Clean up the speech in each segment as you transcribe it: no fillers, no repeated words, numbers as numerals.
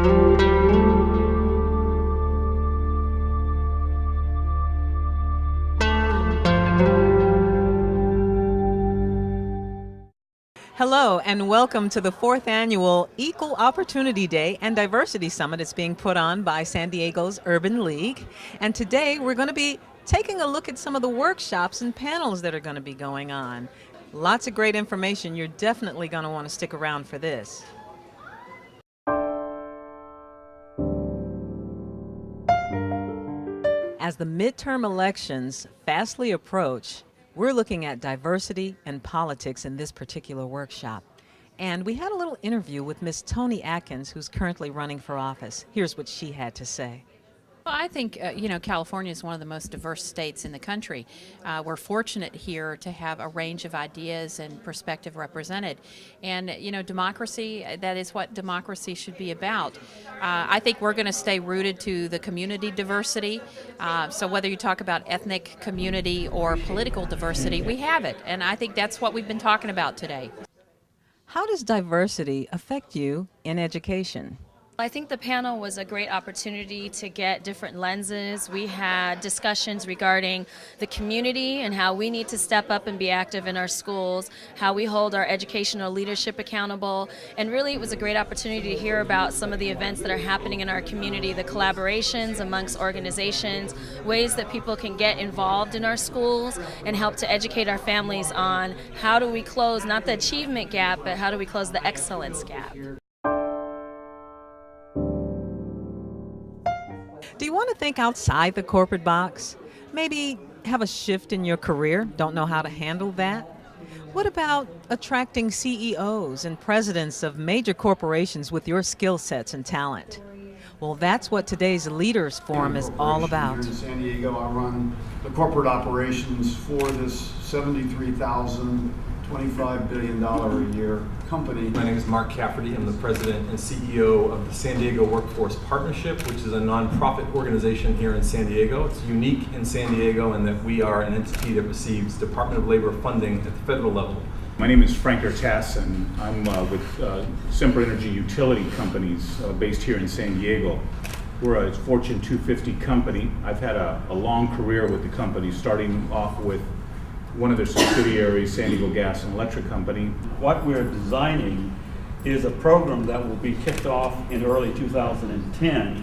Hello and welcome to the 4th Annual Equal Opportunity Day and Diversity Summit. It's being put on by San Diego's Urban League. And today we're going to be taking a look at some of the workshops and panels that are going to be going on. Lots of great information. You're definitely going to want to stick around for this. As the midterm elections fastly approach, we're looking at diversity and politics in this particular workshop. And we had a little interview with Miss Toni Atkins, who's currently running for office. Here's what she had to say. Well, I think, California is one of the most diverse states in the country. We're fortunate here to have a range of ideas and perspective represented. And, democracy, that is what democracy should be about. I think we're going to stay rooted to the community diversity. So whether you talk about ethnic community or political diversity, we have it. And I think that's what we've been talking about today. How does diversity affect you in education? I think the panel was a great opportunity to get different lenses. We had discussions regarding the community and how we need to step up and be active in our schools, how we hold our educational leadership accountable, and really it was a great opportunity to hear about some of the events that are happening in our community, the collaborations amongst organizations, ways that people can get involved in our schools and help to educate our families on how do we close not the achievement gap, but how do we close the excellence gap. Do you want to think outside the corporate box? Maybe have a shift in your career? Don't know how to handle that? What about attracting CEOs and presidents of major corporations with your skill sets and talent? Well, that's what today's Leaders Forum is all about. Here in San Diego, I run the corporate operations for this 73,000, $25 billion a year company. My name is Mark Cafferty. I'm the president and CEO of the San Diego Workforce Partnership, which is a nonprofit organization here in San Diego. It's unique in San Diego in that we are an entity that receives Department of Labor funding at the federal level. My name is Frank Ertas, and I'm with Semper Energy Utility Companies based here in San Diego. We're a Fortune 250 company. I've had a long career with the company, starting off with one of their subsidiaries, San Diego Gas and Electric Company. What we're designing is a program that will be kicked off in early 2010,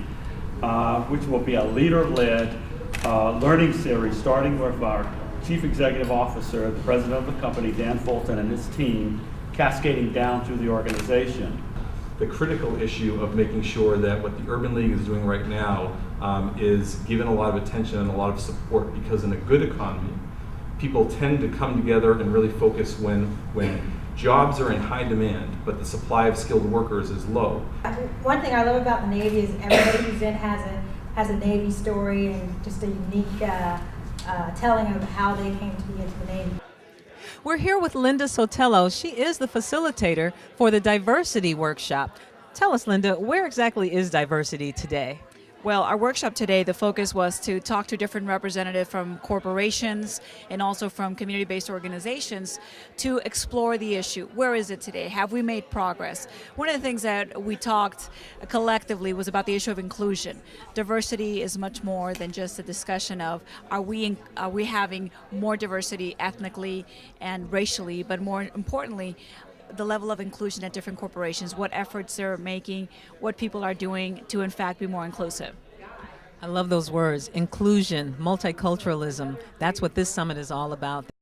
which will be a leader-led learning series starting with our Chief Executive Officer, the President of the company, Dan Fulton, and his team, cascading down through the organization. The critical issue of making sure that what the Urban League is doing right now is given a lot of attention and a lot of support, because in a good economy, people tend to come together and really focus when jobs are in high demand, but the supply of skilled workers is low. One thing I love about the Navy is everybody who's in has a Navy story and just a unique telling of how they came to be into the Navy. We're here with Linda Sotelo. She is the facilitator for the Diversity Workshop. Tell us, Linda, where exactly is diversity today? Well, our workshop today, the focus was to talk to different representatives from corporations and also from community-based organizations to explore the issue. Where is it today? Have we made progress? One of the things that we talked collectively was about the issue of inclusion. Diversity is much more than just a discussion of are we having more diversity ethnically and racially, but more importantly, the level of inclusion at different corporations, what efforts they're making, what people are doing to in fact be more inclusive. I love those words, inclusion, multiculturalism. That's what this summit is all about.